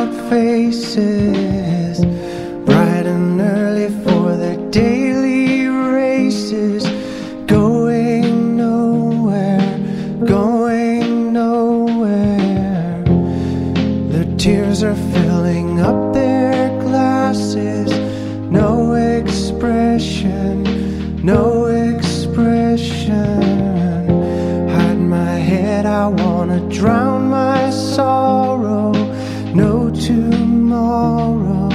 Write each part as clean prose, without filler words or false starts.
out faces, bright and early for their daily races, going nowhere, going nowhere. Their tears are filling up their glasses, no expression, no expression. Hide my head, I wanna drown my sorrow. No tomorrow,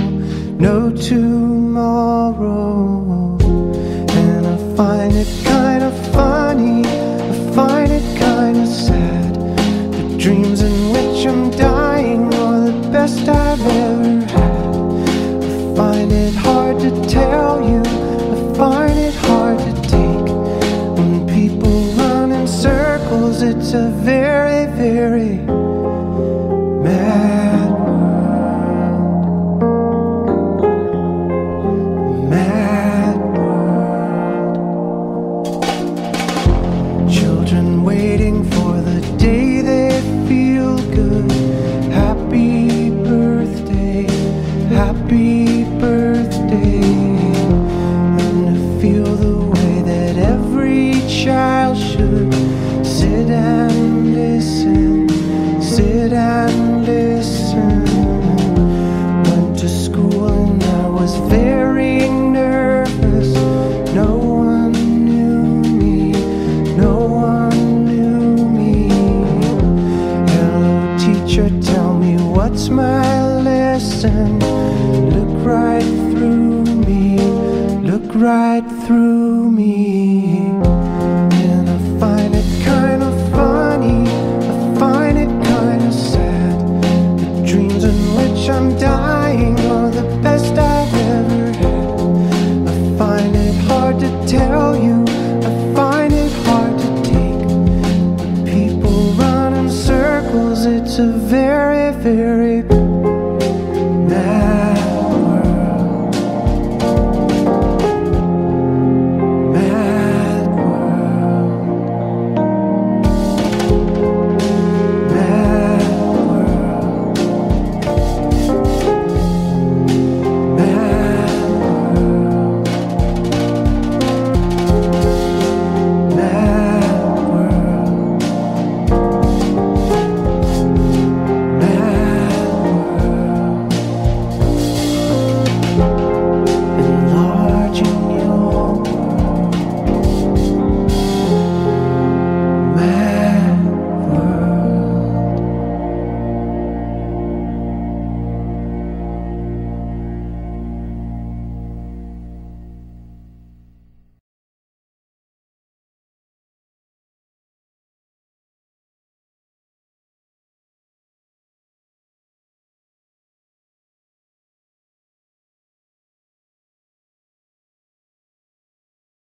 no tomorrow. And I find it kind of funny, I find it kind of sad. The dreams in which I'm dying are the best I've ever had. I find it hard to tell you, I find it hard to take. When people run in circles, it's a very, very mad world. Mad world. Children waiting for the day they feel good. Happy birthday, happy birthday. And to feel the way that every child should. Sit and listen, sit and listen. Went to school and I was very nervous. No one knew me, no one knew me. Hello teacher, tell me what's my lesson. Look right through me, look right through me. And I find it kind of funny, I find it kind of sad. The dreams in which I'm dying are the best I've ever had. I find it hard to tell you, I find it hard to take. When people run in circles, it's a very, very mad